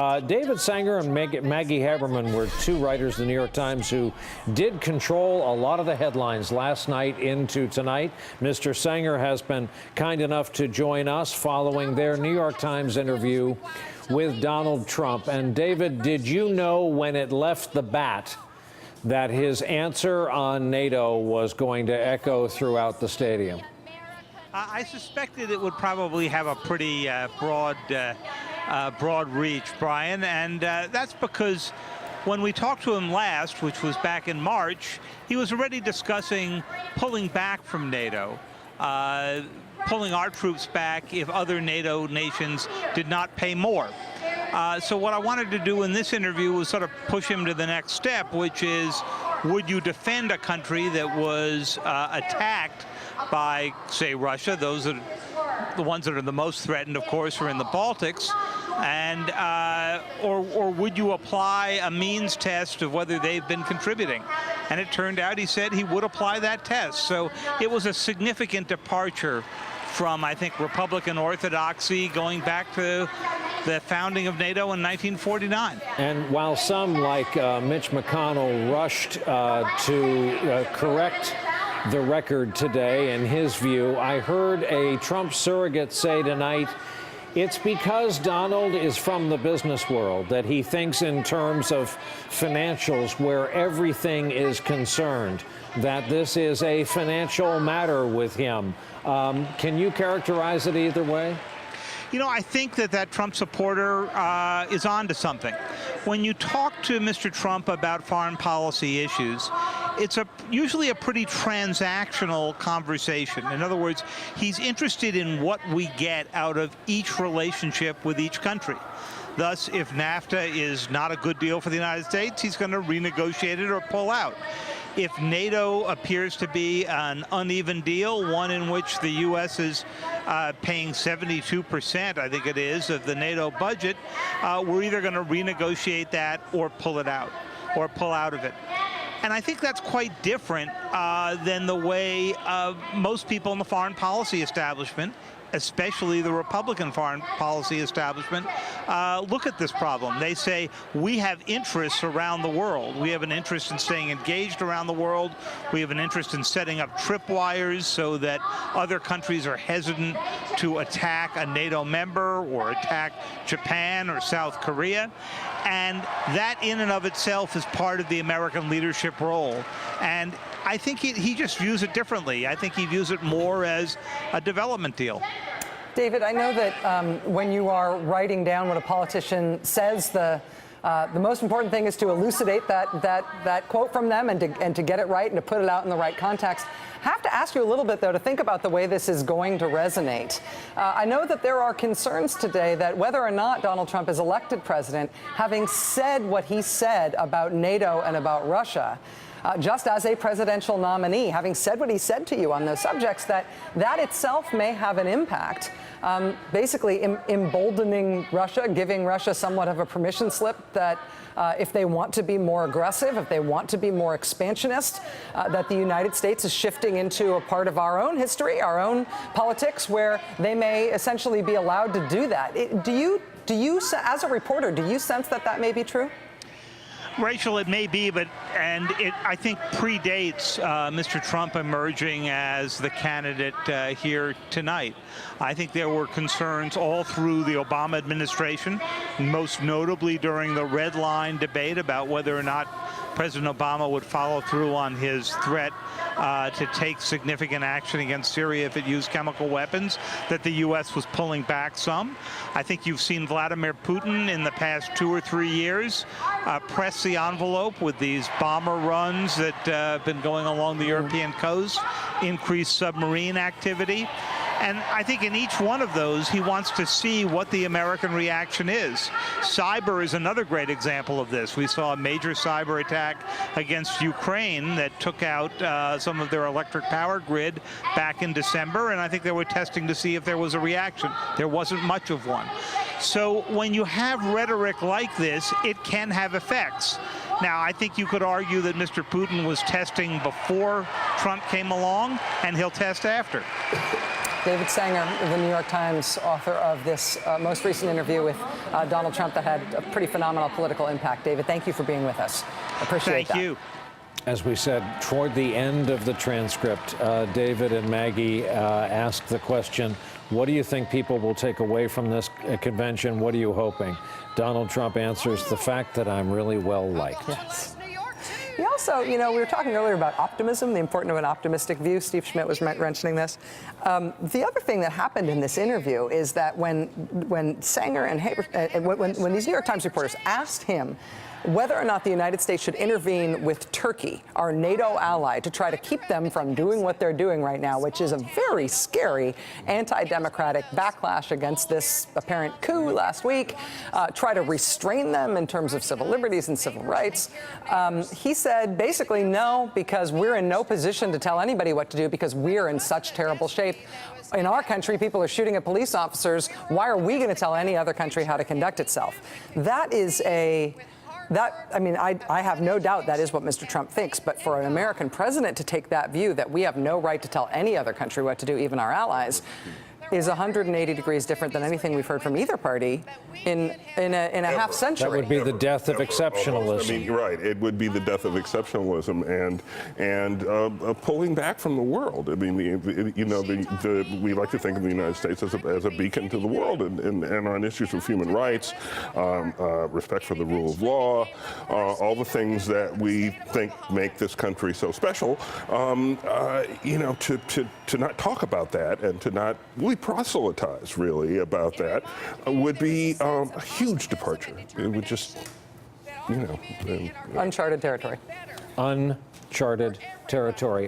David Sanger and Maggie Haberman were two writers in the New York Times who did control a lot of the headlines last night into tonight. Mr. Sanger has been kind enough to join us following their New York Times interview with Donald Trump. And David, did you know when it left the bat that his answer on NATO was going to echo throughout the stadium? I suspected it would probably have a pretty broad reach, Brian, and that's because when we talked to him last, which was back in March, he was already discussing pulling back from NATO, pulling our troops back if other NATO nations did not pay more. So what I wanted to do in this interview was sort of push him to the next step, which is, would you defend a country that was attacked by, say, Russia? Those are the ones that are the most threatened, of course, are in the Baltics. And or would you apply a means test of whether they've been contributing? And it turned out he said he would apply that test. So it was a significant departure from, I think, Republican orthodoxy going back to the founding of NATO in 1949. And while some, like Mitch McConnell, rushed to correct the record today, in his view, I heard a Trump surrogate say tonight, it's because Donald is from the business world that he thinks in terms of financials where everything is concerned, that this is a financial matter with him. Can you characterize it either way? You know, I think that Trump supporter is on to something. When you talk to Mr. Trump about foreign policy issues, it's usually a pretty transactional conversation. In other words, he's interested in what we get out of each relationship with each country. Thus, if NAFTA is not a good deal for the United States, he's going to renegotiate it or pull out. If NATO appears to be an uneven deal, one in which the U.S. is paying 72%, I think it is, of the NATO budget, we're either going to renegotiate that or pull it out, or pull out of it. And I think that's quite different than the way most people in the foreign policy establishment, especially the Republican foreign policy establishment, look at this problem. They say, we have interests around the world. We have an interest in staying engaged around the world. We have an interest in setting up tripwires so that other countries are hesitant to attack a NATO member or attack Japan or South Korea. And that in and of itself is part of the American leadership role. And I think he just views it differently. I think he views it more as a development deal. David, I know that when you are writing down what a politician says, the most important thing is to elucidate that quote from them and to get it right and to put it out in the right context. I have to ask you a little bit, though, to think about the way this is going to resonate. I know that there are concerns today that whether or not Donald Trump is elected president, having said what he said about NATO and about Russia, just as a presidential nominee, having said what he said to you on those subjects, that itself may have an impact, basically emboldening Russia, giving Russia somewhat of a permission slip that if they want to be more aggressive, if they want to be more expansionist, that the United States is shifting into a part of our own history, our own politics, where they may essentially be allowed to do that. Do you, as a reporter, do you sense that may be true? Rachel, it may be, and it, I think, predates Mr. Trump emerging as the candidate here tonight. I think there were concerns all through the Obama administration, most notably during the Red Line debate about whether or not President Obama would follow through on his threat to take significant action against Syria if it used chemical weapons, that the U.S. was pulling back some. I think you've seen Vladimir Putin in the past 2 or 3 years press the envelope with these bomber runs that have been going along the European coast, increased submarine activity. And I think in each one of those, he wants to see what the American reaction is. Cyber is another great example of this. We saw a major cyber attack against Ukraine that took out some of their electric power grid back in December, and I think they were testing to see if there was a reaction. There wasn't much of one. So when you have rhetoric like this, it can have effects. Now, I think you could argue that Mr. Putin was testing before Trump came along, and he'll test after. David Sanger, the New York Times, author of this most recent interview with Donald Trump that had a pretty phenomenal political impact. David, thank you for being with us. Appreciate that. Thank you. As we said, toward the end of the transcript, David and Maggie asked the question, what do you think people will take away from this convention? What are you hoping? Donald Trump answers, the fact that I'm really well liked. Yes. He also, you know, we were talking earlier about optimism, the importance of an optimistic view. Steve Schmidt was mentioning this. The other thing that happened in this interview is that when Sanger and when these New York Times reporters asked him whether or not the United States should intervene with Turkey, our NATO ally, to try to keep them from doing what they're doing right now, which is a very scary anti-democratic backlash against this apparent coup last week, try to restrain them in terms of civil liberties and civil rights. He said basically no, because we're in no position to tell anybody what to do because we're in such terrible shape. In our country, people are shooting at police officers. Why are we going to tell any other country how to conduct itself? That is I have no doubt that is what Mr. Trump thinks, but for an American president to take that view that we have no right to tell any other country what to do, even our allies, is 180 degrees different than anything we've heard from either party in a half century. That would be the death of exceptionalism. I mean, you're right. It would be the death of exceptionalism and pulling back from the world. I mean, we like to think of the United States as a beacon to the world, and on issues of human rights, respect for the rule of law, all the things that we think make this country so special. To not talk about that and to not really proselytize really about that would be a huge departure. It would just, uncharted territory. Uncharted territory.